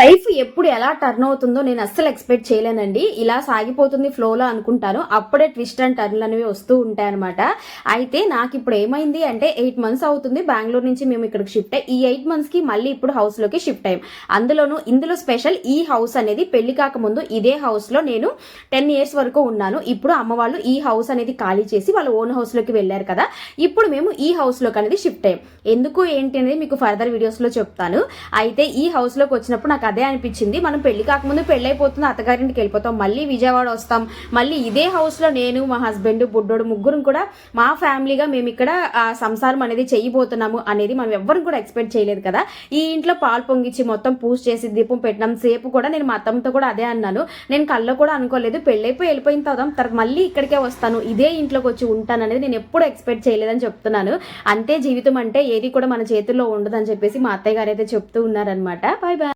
Life ఎప్పుడు ఎలా turn అవుతుందో నేను అస్సలు ఎక్స్పెక్ట్ చేయలేనండి. ఇలా సాగిపోతుంది ఫ్లోలో అనుకుంటాను. అప్పుడే ట్విస్ట్ అండ్ టర్న్లు అనేవి వస్తూ ఉంటాయన్నమాట. అయితే నాకు ఇప్పుడు ఏమైంది అంటే 8 మంత్స్ అవుతుంది బెంగళూరు నుంచి మేము ఇక్కడికి షిఫ్ట్ అయ్యి. ఈ 8 మంత్స్ కి మళ్ళీ ఇప్పుడు హౌస్ లోకి షిఫ్ట్ అయ్యాం. ఇందులో స్పెషల్ ఈ హౌస్ అనేది పెళ్లి కాకముందు ఇదే హౌస్ లో నేను 10 ఇయర్స్ వరకు ఉన్నాను. ఇప్పుడు అమ్మ వాళ్ళు ఈ హౌస్ అనేది ఖాళీ చేసి వాళ్ళ ఓన్ హౌస్ లోకి వెళ్ళారు కదా. ఇప్పుడు మేము ఈ హౌస్ లోకి అనేది షిఫ్ట్ అయ్యాం. ఎందుకు ఏంటి అనేది మీకు ఫర్దర్ వీడియోస్ లో చెప్తాను. అయితే ఈ హౌస్ లోకి వచ్చినప్పుడు నాకు అదే అనిపించింది, మనం పెళ్లి కాకముందు పెళ్ళైపోతుంది, అత్తగారింటికి వెళ్ళిపోతాం, మళ్ళీ విజయవాడ వస్తాం, మళ్ళీ ఇదే హౌస్ లో నేను మా హస్బెండ్ బుడ్డోడు ముగ్గురం కూడా మా ఫ్యామిలీగా మేము ఇక్కడ సంసారం అనేది చేయబోతున్నాము అనేది మనం ఎవ్వరం కూడా ఎక్స్పెక్ట్ చేయలేదు కదా. ఈ ఇంట్లో పాలు పొంగిచ్చి మొత్తం పూజ చేసి దీపం పెట్టినాం సేపు కూడా నేను మా అత్తమ్మతో కూడా అదే అన్నాను. నేను కల్లో కూడా అనుకోలేదు పెళ్ళైపోయి వెళ్ళిపోయిన తర్వాత మళ్ళీ ఇక్కడికే వస్తాను, ఇదే ఇంట్లోకి వచ్చి ఉంటాను అనేది నేను ఎప్పుడు ఎక్స్పెక్ట్ చేయలేదని చెప్తున్నాను. అంతే జీవితం అంటే ఏది కూడా మన చేతుల్లో ఉండదని చెప్పేసి మా అత్తయ్య గారు అయితే చెప్తూ ఉన్నారనమాట. Bye bye.